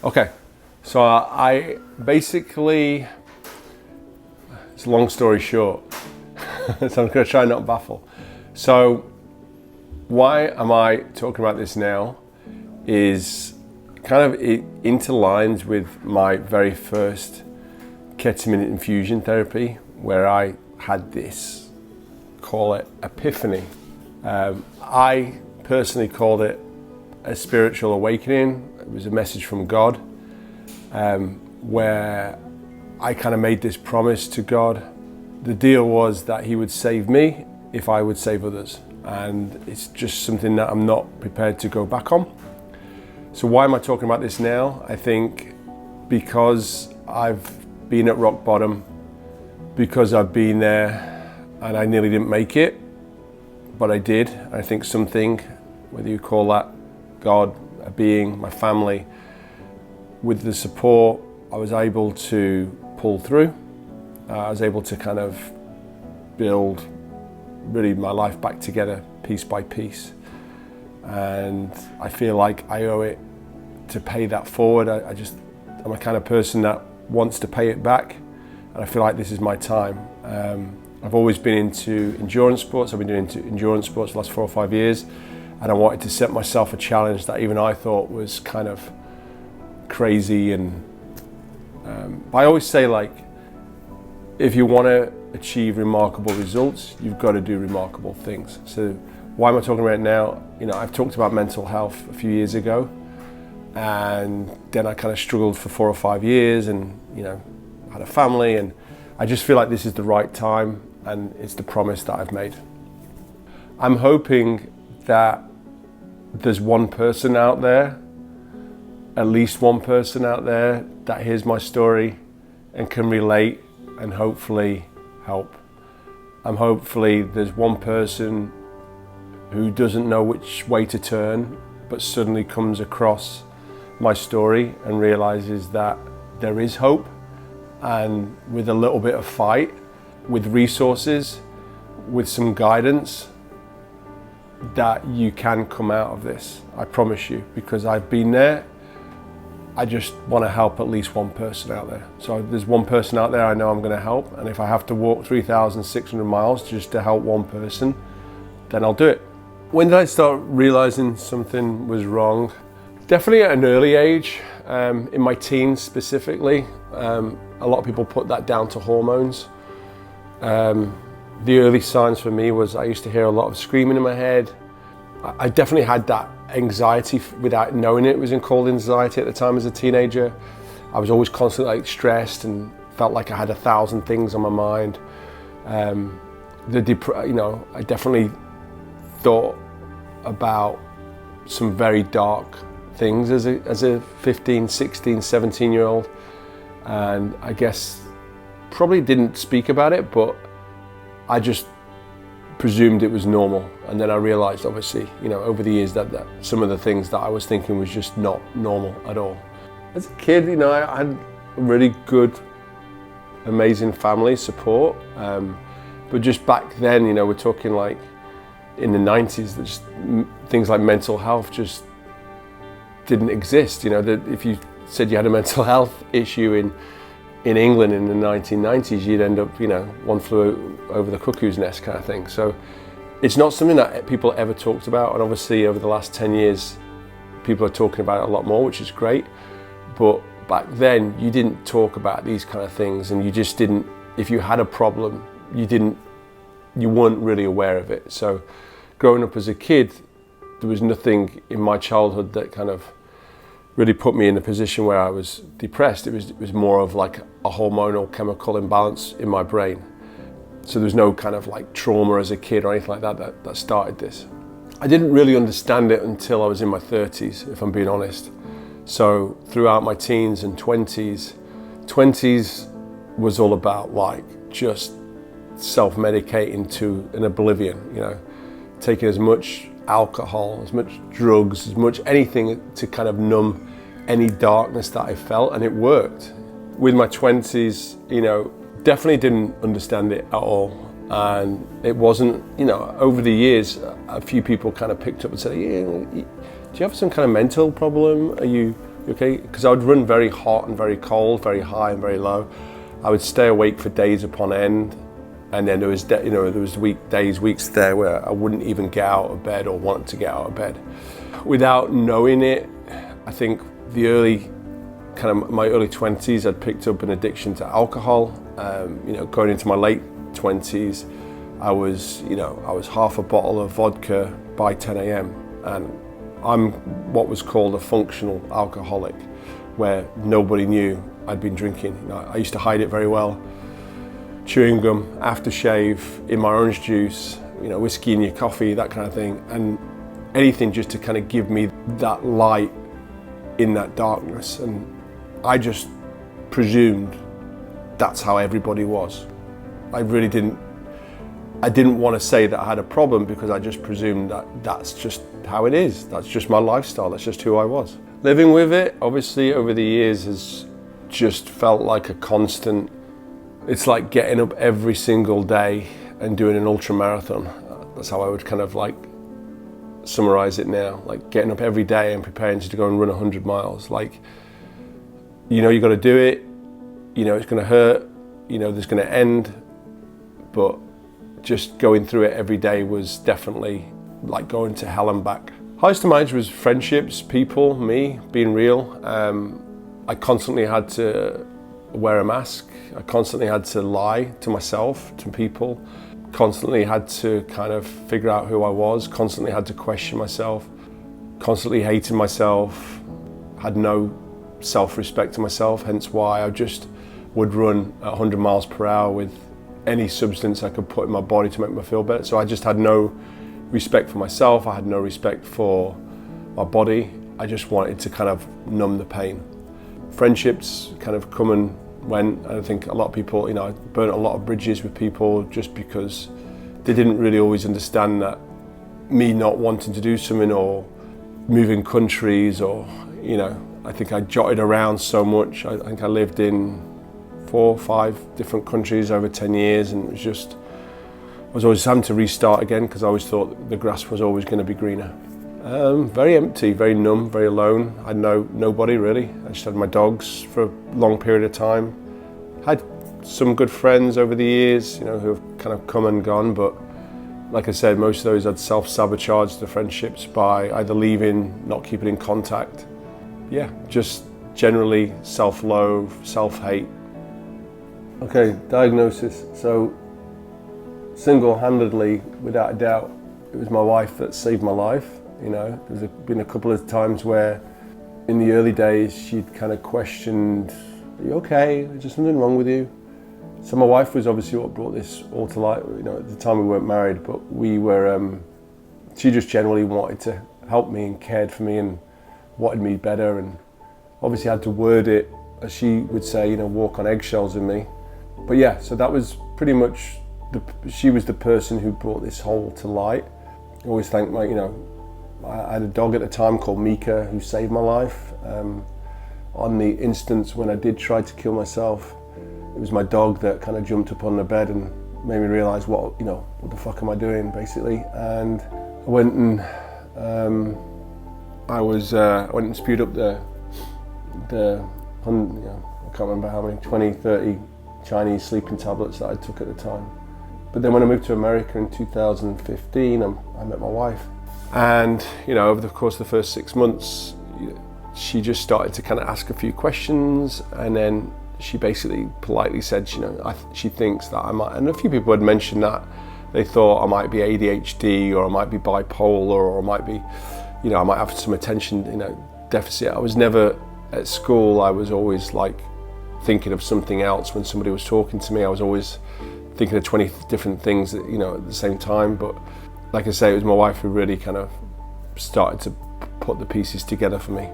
Okay, so I basically, it's a long story short, so I'm going to try and not baffle. So why am I talking about this now is kind of it interlines with my very first ketamine infusion therapy, where I had this, call it epiphany. I personally called it a spiritual awakening. It was a message from God, where I kind of made this promise to God. The deal was that He would save me if I would save others. And it's just something that I'm not prepared to go back on. So why am I talking about this now? I think because I've been at rock bottom, because I've been there and I nearly didn't make it, but I did. I think something, whether you call that God, a being, my family, with the support, I was able to pull through. I was able to kind of build really my life back together piece by piece. And I feel like I owe it to pay that forward. I'm a kind of person that wants to pay it back. And I feel like this is my time. I've always been into endurance sports. I've been doing endurance sports for the last 4 or 5 years. And I wanted to set myself a challenge that even I thought was kind of crazy. And I always say, like, if you want to achieve remarkable results, you've got to do remarkable things. So why am I talking about it now? You know, I've talked about mental health a few years ago, and then I kind of struggled for 4 or 5 years, and you know, had a family, and I just feel like this is the right time, and it's the promise that I've made. I'm hoping that there's one person out there, at least one person out there, that hears my story and can relate and hopefully help. Hopefully there's one person who doesn't know which way to turn, but suddenly comes across my story and realizes that there is hope, and with a little bit of fight, with resources, with some guidance, that you can come out of this. I promise you, because I've been there. I just want to help at least one person out there. So there's one person out there I know I'm going to help, and if I have to walk 3,600 miles just to help one person, then I'll do it. When did I start realizing something was wrong? Definitely at an early age, in my teens specifically. A lot of people put that down to hormones. The early signs for me was I used to hear a lot of screaming in my head. I definitely had that anxiety without knowing it was called anxiety at the time as a teenager. I was always constantly stressed and felt like I had 1,000 things on my mind. I definitely thought about some very dark things as a 15, 16, 17-year-old, and I guess probably didn't speak about it, but I just presumed it was normal. And then I realized, obviously, over the years that some of the things that I was thinking was just not normal at all. As a kid, I had really good, amazing family support, but just back then, we're talking like in the 90s, that just things like mental health just didn't exist. That if you said you had a mental health issue in England in the 1990s, you'd end up, one flew over the cuckoo's nest kind of thing. So it's not something that people ever talked about. And obviously over the last 10 years, people are talking about it a lot more, which is great. But back then you didn't talk about these kind of things, and you just didn't, if you had a problem, you weren't really aware of it. So growing up as a kid, there was nothing in my childhood that kind of really put me in a position where I was depressed. It was more of like a hormonal chemical imbalance in my brain. So there was no kind of like trauma as a kid or anything like that started this. I didn't really understand it until I was in my 30s, if I'm being honest. So throughout my teens and 20s was all about like just self-medicating to an oblivion, taking as much alcohol, as much drugs, as much anything to kind of numb any darkness that I felt, and it worked. With my 20s, definitely didn't understand it at all, and it wasn't, over the years, a few people kind of picked up and said, do you have some kind of mental problem? Are you Okay, because I would run very hot and very cold, very high and very low. I would stay awake for days upon end, and then there was weeks there where I wouldn't even get out of bed or want to get out of bed. Without knowing it, I think my early 20s, I'd picked up an addiction to alcohol. Going into my late 20s, I was half a bottle of vodka by 10 a.m. and I'm what was called a functional alcoholic, where nobody knew I'd been drinking. I used to hide it very well. Chewing gum, aftershave, in my orange juice, whiskey in your coffee, that kind of thing, and anything just to kind of give me that light in that darkness. And I just presumed that's how everybody was. I didn't want to say that I had a problem, because I just presumed that that's just how it is. That's just my lifestyle. That's just who I was. Living with it, obviously, over the years has just felt like a constant. It's like getting up every single day and doing an ultra marathon. That's how I would kind of like summarize it now. Like getting up every day and preparing to go and run 100 miles. Like, you got to do it. It's going to hurt. There's going to end. But just going through it every day was definitely like going to hell and back. Highest of mine was friendships, people, me, being real. I constantly had to wear a mask. I constantly had to lie to myself, to people. Constantly had to kind of figure out who I was. Constantly had to question myself. Constantly hating myself. Had no self-respect to myself, hence why I just would run at 100 miles per hour with any substance I could put in my body to make me feel better. So I just had no respect for myself. I had no respect for my body. I just wanted to kind of numb the pain. Friendships kind of come and went. I think a lot of people, I burnt a lot of bridges with people just because they didn't really always understand that me not wanting to do something or moving countries or, I think I jotted around so much. I think I lived in 4 or 5 different countries over 10 years, and I was always having to restart again because I always thought the grass was always going to be greener. Very empty, very numb, very alone. I had nobody really. I just had my dogs for a long period of time. Had some good friends over the years, who have kind of come and gone, but like I said, most of those I'd self-sabotaged the friendships by either leaving, not keeping in contact. Yeah, just generally self-loathe, self-hate. Okay, diagnosis. So single-handedly, without a doubt, it was my wife that saved my life. There's been a couple of times where in the early days she'd kind of questioned, are you okay? Is there something wrong with you? So my wife was obviously what brought this all to light. At the time we weren't married, but we were, she just generally wanted to help me and cared for me and wanted me better, and obviously had to word it, as she would say, walk on eggshells with me. But yeah, so that was pretty much, she was the person who brought this whole to light. I always thank I had a dog at the time called Mika who saved my life. On the instance when I did try to kill myself, it was my dog that kind of jumped up on the bed and made me realise what the fuck am I doing, basically. And I went and I went and spewed up the I can't remember how many, 20, 30 Chinese sleeping tablets that I took at the time. But then when I moved to America in 2015, I met my wife. And, over the course of the first 6 months, she just started to kind of ask a few questions, and then she basically politely said, she thinks that I might, and a few people had mentioned that they thought I might be ADHD or I might be bipolar or I might be, I might have some attention, deficit. I was never at school. I was always like thinking of something else when somebody was talking to me. I was always thinking of 20 different things, at the same time. But like I say, it was my wife who really kind of started to put the pieces together for me.